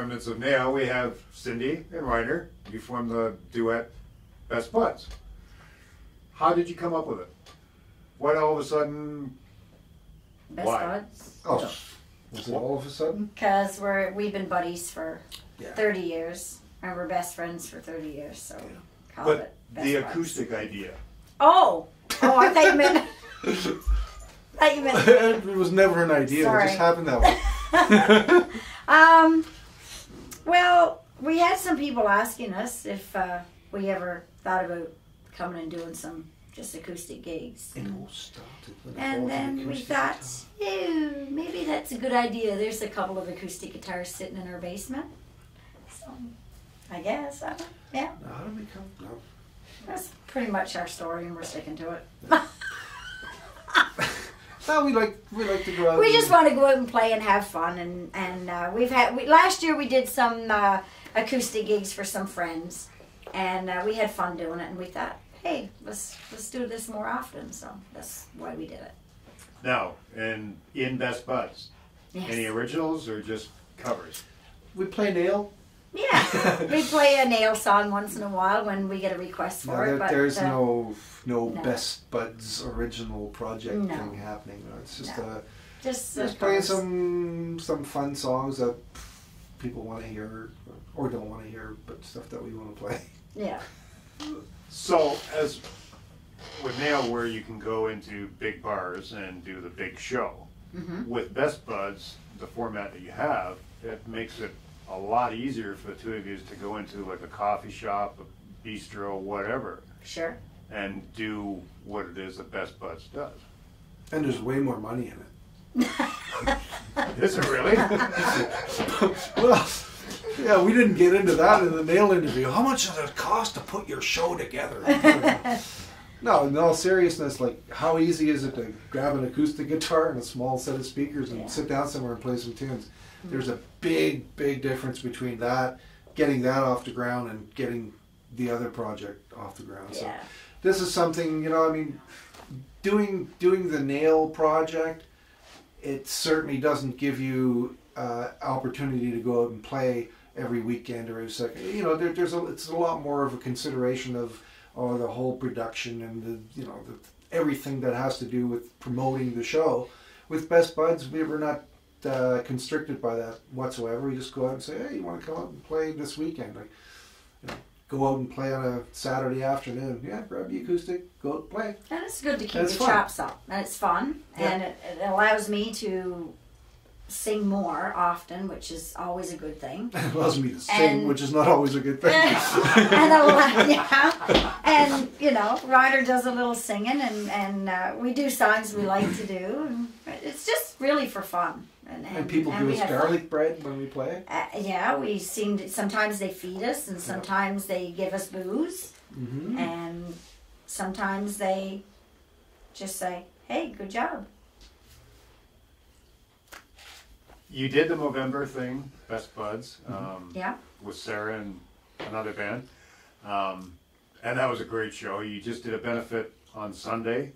remnants of NAIL, we have Cindy and Rainer. You formed the duet Best Buds. How did you come up with it? What all of a sudden? Best why? Buds. Oh, was it all of a sudden? Because we've been buddies for 30 years, and we're best friends for 30 years. So, call But it Best the Buds. acoustic idea. Oh, I thought you meant. It was never an idea. Sorry. It just happened that way. Well, we had some people asking us if we ever thought about coming and doing some just acoustic gigs. It all started with And then we thought, ew, maybe that's a good idea. There's a couple of acoustic guitars sitting in our basement. So, I guess, yeah. How did we come? No. That's pretty much our story, and we're sticking to it. No, we like to go out. We just want to go out and play and have fun, and last year we did some acoustic gigs for some friends, and we had fun doing it, and we thought, hey, let's do this more often. So that's why we did it. Now, and in Best Buds, Yes. any originals or just covers? We play NAIL. Yeah, we play a NAIL song once in a while when we get a request for it. But there's no no. Best Buds original project thing happening. It's just just playing some fun songs that people want to hear or don't want to hear, but stuff that we want to play. Yeah. So, as with NAIL, where you can go into big bars and do the big show, with Best Buds, the format that you have, it makes it a lot easier for the two of you to go into like a coffee shop, a bistro, whatever, Sure. and do what it is that Best Buds does. And there's way more money in it. Is it really? Well, yeah, we didn't get into that in the NAIL interview. How much does it cost to put your show together? No, in all seriousness, like, how easy is it to grab an acoustic guitar and a small set of speakers and sit down somewhere and play some tunes? There's a big difference between that, getting that off the ground, and getting the other project off the ground. So this is something, I mean, doing the NAIL project, it certainly doesn't give you opportunity to go out and play every weekend or every second. It's a lot more of a consideration of the whole production and the everything that has to do with promoting the show. With Best Buds, we were not constricted by that whatsoever. We just go out and say, hey, you want to come out and play this weekend? Like, go out and play on a Saturday afternoon. Yeah, grab the acoustic, go out and play. And it's good to keep your chops up, and it's fun, and it allows me to sing more often, which is always a good thing. It allows me to sing, which is not always a good thing. And Rainer does a little singing, and we do songs we like to do, and it's just really for fun. And people give us garlic bread when we play. We seem to, sometimes they feed us, and sometimes they give us booze, and sometimes they just say, hey, good job. You did the Movember thing, Best Buds, with Sarah and another band, and that was a great show. You just did a benefit on Sunday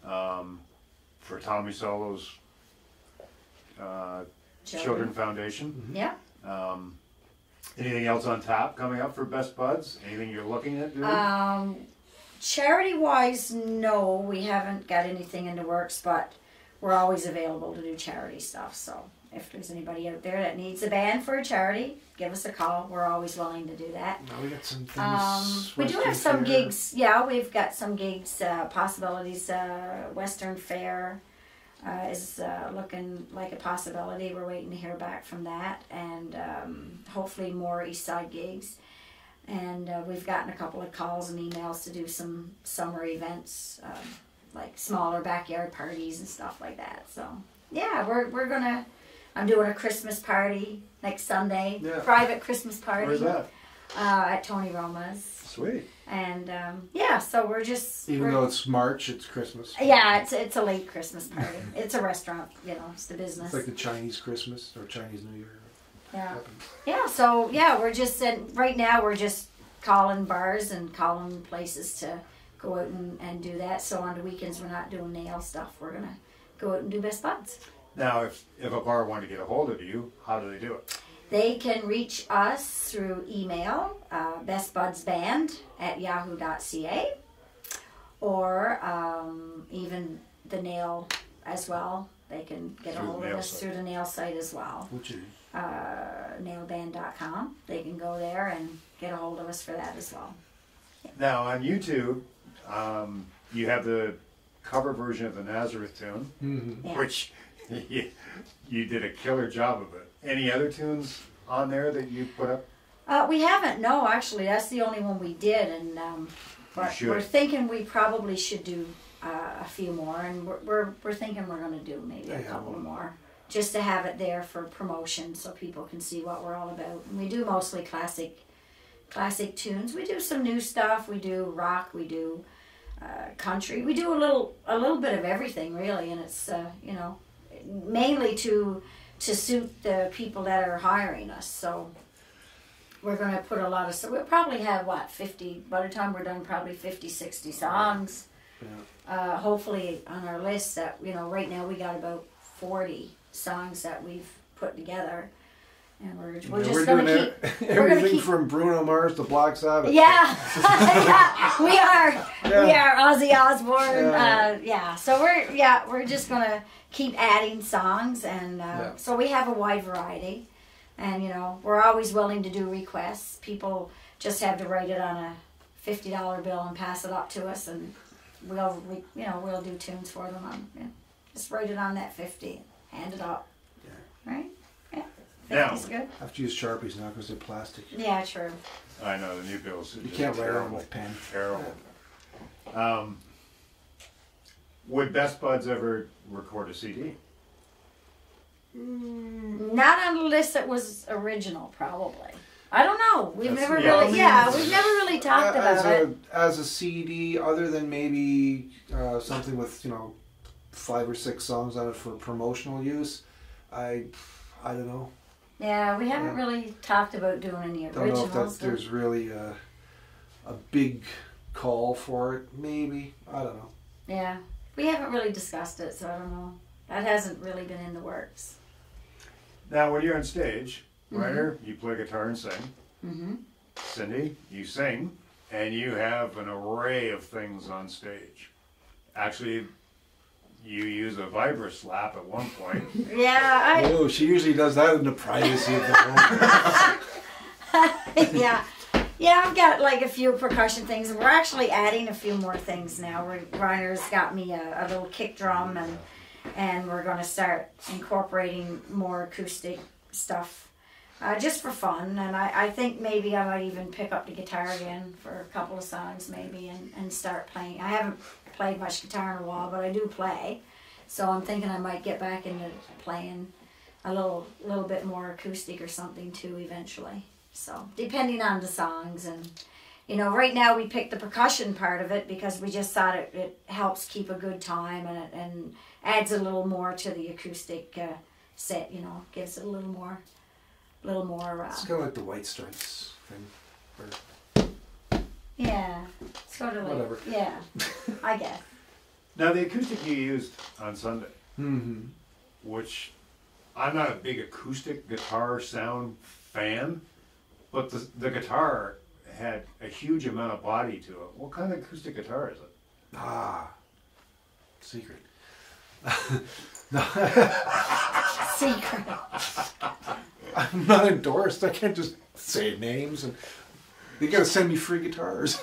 for Tommy Solo's Children Foundation. Yeah. Anything else on tap coming up for Best Buds? Anything you're looking at doing? Charity-wise, no, we haven't got anything in the works, but we're always available to do charity stuff. So if there's anybody out there that needs a band for a charity, give us a call. We're always willing to do that. Now we got some things. We do have some gigs. Yeah, we've got some gigs, possibilities. Western Fair is looking like a possibility. We're waiting to hear back from that, and hopefully more East Side gigs. And we've gotten a couple of calls and emails to do some summer events, like smaller backyard parties and stuff like that. So yeah, we're gonna. I'm doing a Christmas party next Sunday. Yeah. Private Christmas party. Where's that? At Tony Roma's. Sweet. And so we're just. Even though it's March, it's Christmas. Yeah, it's a late Christmas party. It's a restaurant, it's the business. It's like the Chinese Christmas or Chinese New Year. Yeah. Yeah. So we're just right now we're just calling bars and calling places to go out and do that. So on the weekends we're not doing NAIL stuff. We're gonna go out and do Best Buds. Now, if a bar wanted to get a hold of you, how do they do it? They can reach us through email, bestbudsband@yahoo.ca, or even the NAIL as well. They can get a hold of us through the NAIL site as well. Which is nailband.com. They can go there and get a hold of us for that as well. Now on YouTube, you have the cover version of the Nazareth tune, Yeah. which you did a killer job of it. Any other tunes on there that you put up? We haven't. No, actually, that's the only one we did, and but we're thinking we probably should do a few more, and we're thinking we're going to do maybe a couple more, just to have it there for promotion, so people can see what we're all about. And we do mostly classic tunes. We do some new stuff. We do rock. We do country. We do a little bit of everything, really, and it's mainly to suit the people that are hiring us. So we're going to put a lot of, so we'll probably have 50, by the time we're done, probably 50, 60 songs. Yeah. Hopefully on our list that, right now we got about 40 songs that we've put together. And we're just going to keep everything from Bruno Mars to Black Sabbath. Yeah, we are Ozzy Osbourne. So we're just going to keep adding songs, and so we have a wide variety, and we're always willing to do requests. People just have to write it on a $50 bill and pass it up to us, and we'll do tunes for them. Just write it on that 50, hand it up, right? Yeah. Now, good. I have to use Sharpies now because they're plastic. Yeah, true. I know, the new bills. You can't write them with pen. Terrible. Would Best Buds ever record a CD? Not unless it was original, probably. I don't know. We've never really talked about it. As a CD, other than maybe something with 5 or 6 songs on it for promotional use, I don't know. Yeah, we haven't really talked about doing any originals. Don't know if there's really a big call for it. Maybe. I don't know. Yeah. We haven't really discussed it, so I don't know. That hasn't really been in the works. Now, when you're on stage, Rainer, you play guitar and sing. Mm-hmm. Cindy, you sing, and you have an array of things on stage. Actually, you use a vibra-slap at one point. Yeah, Oh, she usually does that in the privacy of the home. Yeah. Yeah, I've got like a few percussion things, and we're actually adding a few more things now. Reiner's got me a little kick drum, and we're going to start incorporating more acoustic stuff, just for fun. And I think maybe I might even pick up the guitar again for a couple of songs, maybe, and start playing. I haven't played much guitar in a while, but I do play, so I'm thinking I might get back into playing a little bit more acoustic or something too eventually. So, depending on the songs, and right now we picked the percussion part of it because we just thought it helps keep a good time, and adds a little more to the acoustic set. Gives it a little more. It's kind of like the White Stripes thing. Yeah, sort of like whatever. Yeah, I guess. Now, the acoustic you used on Sunday, which I'm not a big acoustic guitar sound fan. But the guitar had a huge amount of body to it. What kind of acoustic guitar is it? Secret. Secret. I'm not endorsed. I can't just say names, and they gotta send me free guitars.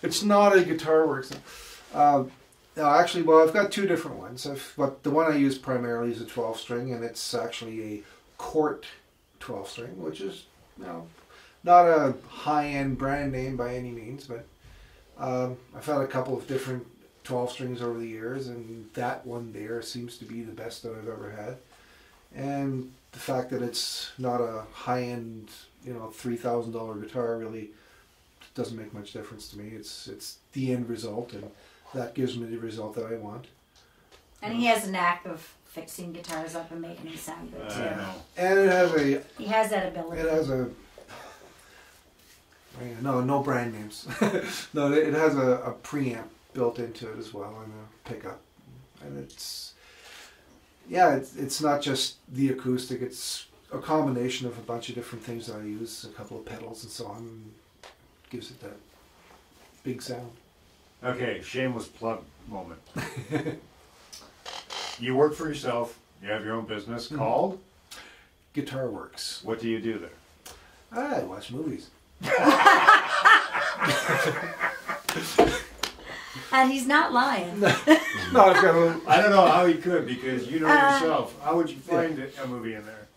It's not a Guitar Works. No, actually, well, I've got 2 different ones. But the one I use primarily is a 12-string, and it's actually a Cort 12-string, which is not a high-end brand name by any means, but I've had a couple of different 12 strings over the years, and that one there seems to be the best that I've ever had. And the fact that it's not a high-end, $3,000 guitar really doesn't make much difference to me. It's the end result, and that gives me the result that I want. And he has a knack of fixing guitars up and making them sound good too. And it has He has that ability. It has no brand names. No, it has a preamp built into it as well, and a pickup. And it's not just the acoustic. It's a combination of a bunch of different things that I use, a couple of pedals and so on, and gives it that big sound. Okay, shameless plug moment. You work for yourself. You have your own business called Guitar Works. What do you do there? I watch movies. And he's not lying. No, I've got a, I don't know how he could, because you know yourself. How would you find a movie in there?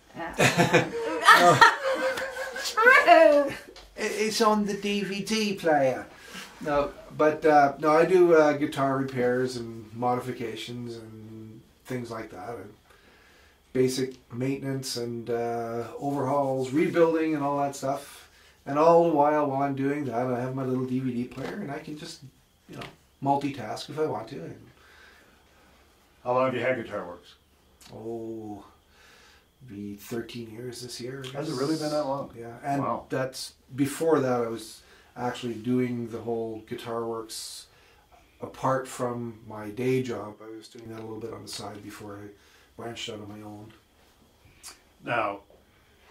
True. it's on the DVD player. No, but no, I do guitar repairs and modifications and things like that. And basic maintenance and overhauls, rebuilding and all that stuff. And all the while I'm doing that, I have my little DVD player and I can just, you know, multitask if I want to. And, How long have you had Guitar Works? oh, be 13 years this year. Has it really been that long? Yeah, and Wow. that's before that I was actually doing the whole Guitar Works apart from my day job. I was doing that a little bit on the side before I branched out on my own. Now,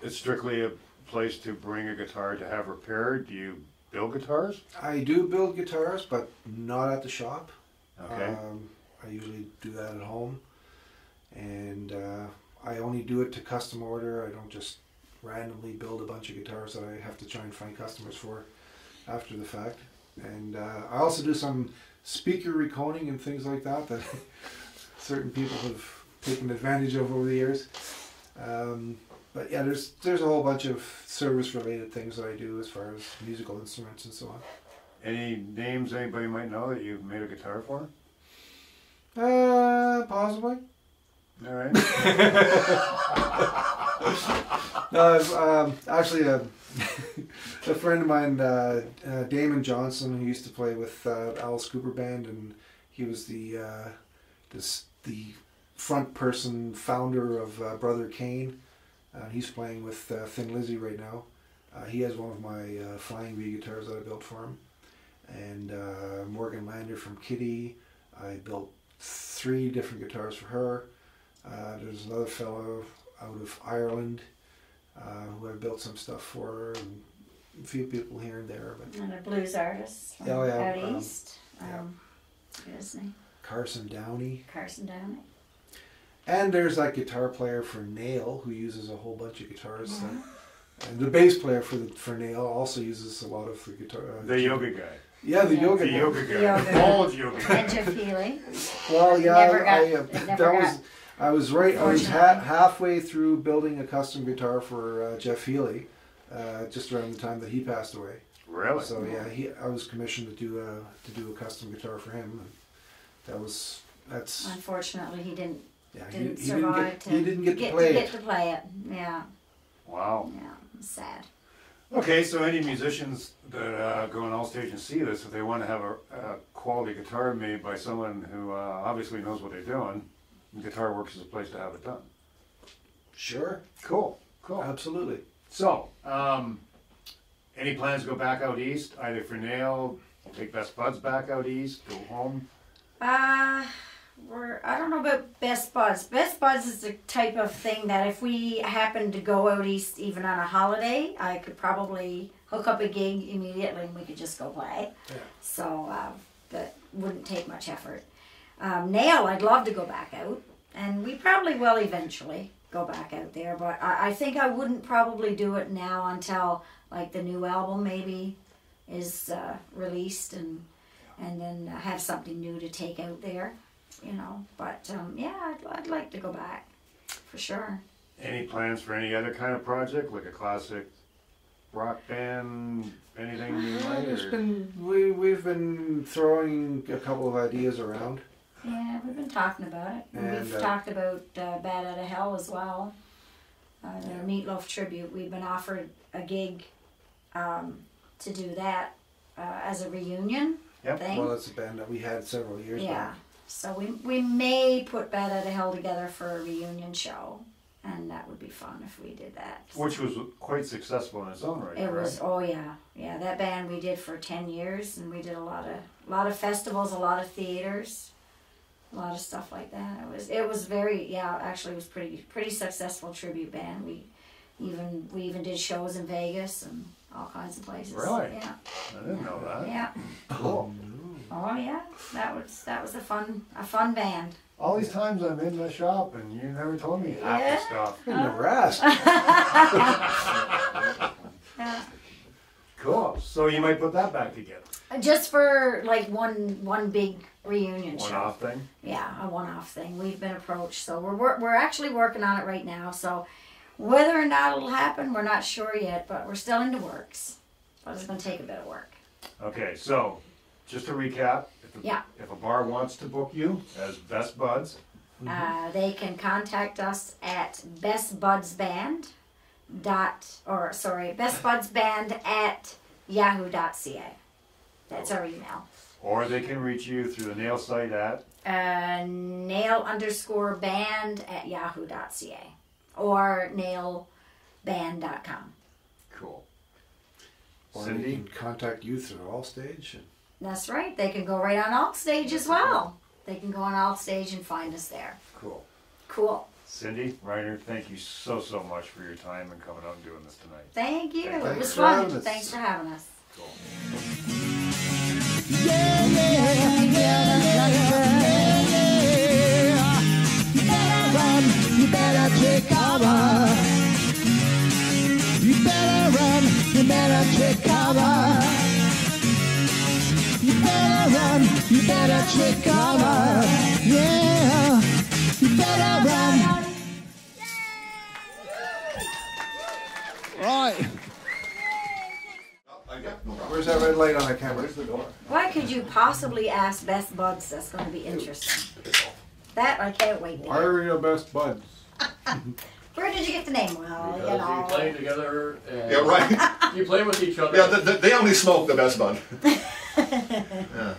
it's strictly a place to bring a guitar to have repaired. Do you build guitars? I do build guitars, but not at the shop. Okay. I usually do that at home, and I only do it to custom order. I don't just randomly build a bunch of guitars that I have to try and find customers for after the fact. And I also do some speaker reconing and things like that that certain people have taken advantage of over the years. But yeah, there's a whole bunch of service related things that I do as far as musical instruments and so on. Any names anybody might know that you've made a guitar for? Possibly. All right. No, actually a friend of mine, Damon Johnson, who used to play with Alice Cooper Band, and he was the front person, founder of Brother Kane. He's playing with Thin Lizzy right now. He has one of my Flying V guitars that I built for him. And Morgan Lander from Kitty, I built 3 different guitars for her. There's another fellow out of Ireland who I built some stuff for, and a few people here and there. But And a blues artist from Oh, yeah, out east. What is his name? Carson Downey. Carson Downey. And there's that guitar player for NAIL who uses a whole bunch of guitars. And the bass player for NAIL also uses a lot of the guitar. The yoga guy. Yeah, the yoga The guy. yoga guy. Yoga. Old yoga guy. And Jeff Healy. Well, yeah, I was right. I was Unfortunately. halfway through building a custom guitar for Jeff Healy, just around the time that he passed away. Really? So yeah, I was commissioned to do a custom guitar for him. And that's Unfortunately, he didn't he survive didn't get to play it. Yeah, Wow. yeah, it's sad. Okay, so any musicians that go on Allstage and see this, if they want to have a quality guitar made by someone who obviously knows what they're doing, Guitar Works is a place to have it done. Sure, Cool. absolutely. So, any plans to go back out east, either for NAIL, take Best Buds back out east, go home? I don't know about Best Buds. Best Buds is the type of thing that if we happen to go out east even on a holiday, I could probably hook up a gig immediately and we could just go play. Yeah. So that wouldn't take much effort. NAIL, I'd love to go back out, and we probably will eventually go back out there, but I think I wouldn't probably do it now until like the new album maybe is released and then have something new to take out there. You know, but yeah, I'd like to go back for sure. Any plans for any other kind of project, like a classic rock band, anything you like? We've been throwing a couple of ideas around. Yeah, we've been talking about it. And we've talked about Bad Outta Hell as well. The Meatloaf tribute. We've been offered a gig to do that as a reunion thing. Well, that's a band that we had several years back. So we may put Bad Outta Hell together for a reunion show, and that would be fun if we did that. Which was quite successful in its own right. It was, oh yeah, that band we did for 10 years, and we did a lot of festivals, a lot of theaters, a lot of stuff like that. It was very, actually it was pretty successful tribute band. We even did shows in Vegas and all kinds of places. Really? Yeah. I didn't know that. Yeah. Cool. Oh yeah. That was a fun band. All these times I'm in the shop and you never told me half the stuff. You never asked. Yeah. Cool. So you might put that back together. Just for like one big reunion show. One-off thing? Yeah, a one-off thing. We've been approached, so we're actually working on it right now. So whether or not it'll happen, we're not sure yet, but we're still in the works. But it's going to take a bit of work. Okay, so just to recap, Yeah. if a bar wants to book you as Best Buds, They can contact us at bestbudsband@yahoo.ca. That's our email. or they can reach you through the nail site at nail_band@yahoo.ca or nailband.com. cool. Or Cindy? they can contact you through Allstage. That's right. They can go right on Allstage as well. They can go on Allstage and find us there. Cool. Cool. Cindy, Rainer, thank you so much for your time and coming out and doing this tonight. Thank you. It Thanks was for fun. having us. Thanks for having us. Cool. You better take cover. You better run. You better take cover. You better run. You better take cover. Yeah. You better run. Right. Where's that red light on the camera? What could you possibly ask Best Buds that's going to be interesting? That I can't wait to Why hear. are your best buds? Where did you get the name? Well, you Because you know. play together and Yeah, right. you play with each other. Yeah, they only smoke the best bud. Yeah.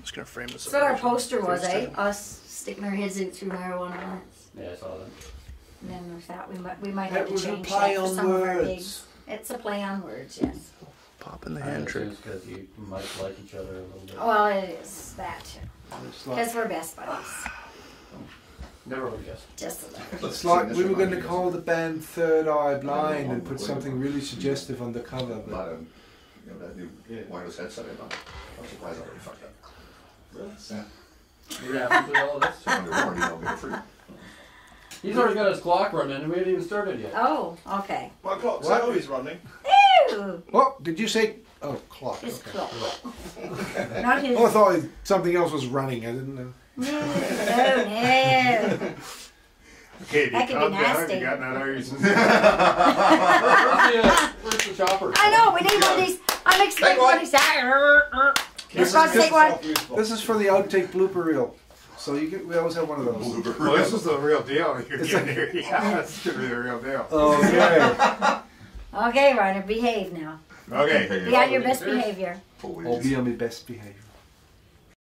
Just gonna frame this. That's what our poster was, eh? Us sticking our heads in through marijuana plants. Yeah, I saw that. And then we thought we might That have to was a change play that for on some of our words. gigs. It's a play on words, yes. Pop in the I hand trick. assume it's because you might like each other a little bit. Well, it is that too. It's like, Because we're best buddies. Never would guess. Just a little. it's like we were going to call the band Third Eye Blind and put something really suggestive on the cover, But, but you know, that new wireless headset I bought. I'm surprised I already fucked up. Really? Yeah. You're happy with all of this? Under warranty, I'll get it free. He's already got his clock running and we haven't even started yet. Oh, okay. My clock's What? always running. Ew! what did you say? Oh, clock. His Okay. clock. Not his. Oh, I thought something else was running. I didn't know. No, no. Okay, if you That could be calm down, nasty. you got none of Where's the chopper? I know, we need one of these unexpected one. ones. Let's go take one. This is for the outtake blooper reel. So we always have one of those. Well, this is the real deal. You're getting here. Yeah, this should be the real deal. Okay. Okay, Rainer, behave now. Okay. Be on your best behavior. I'll be on my best behavior.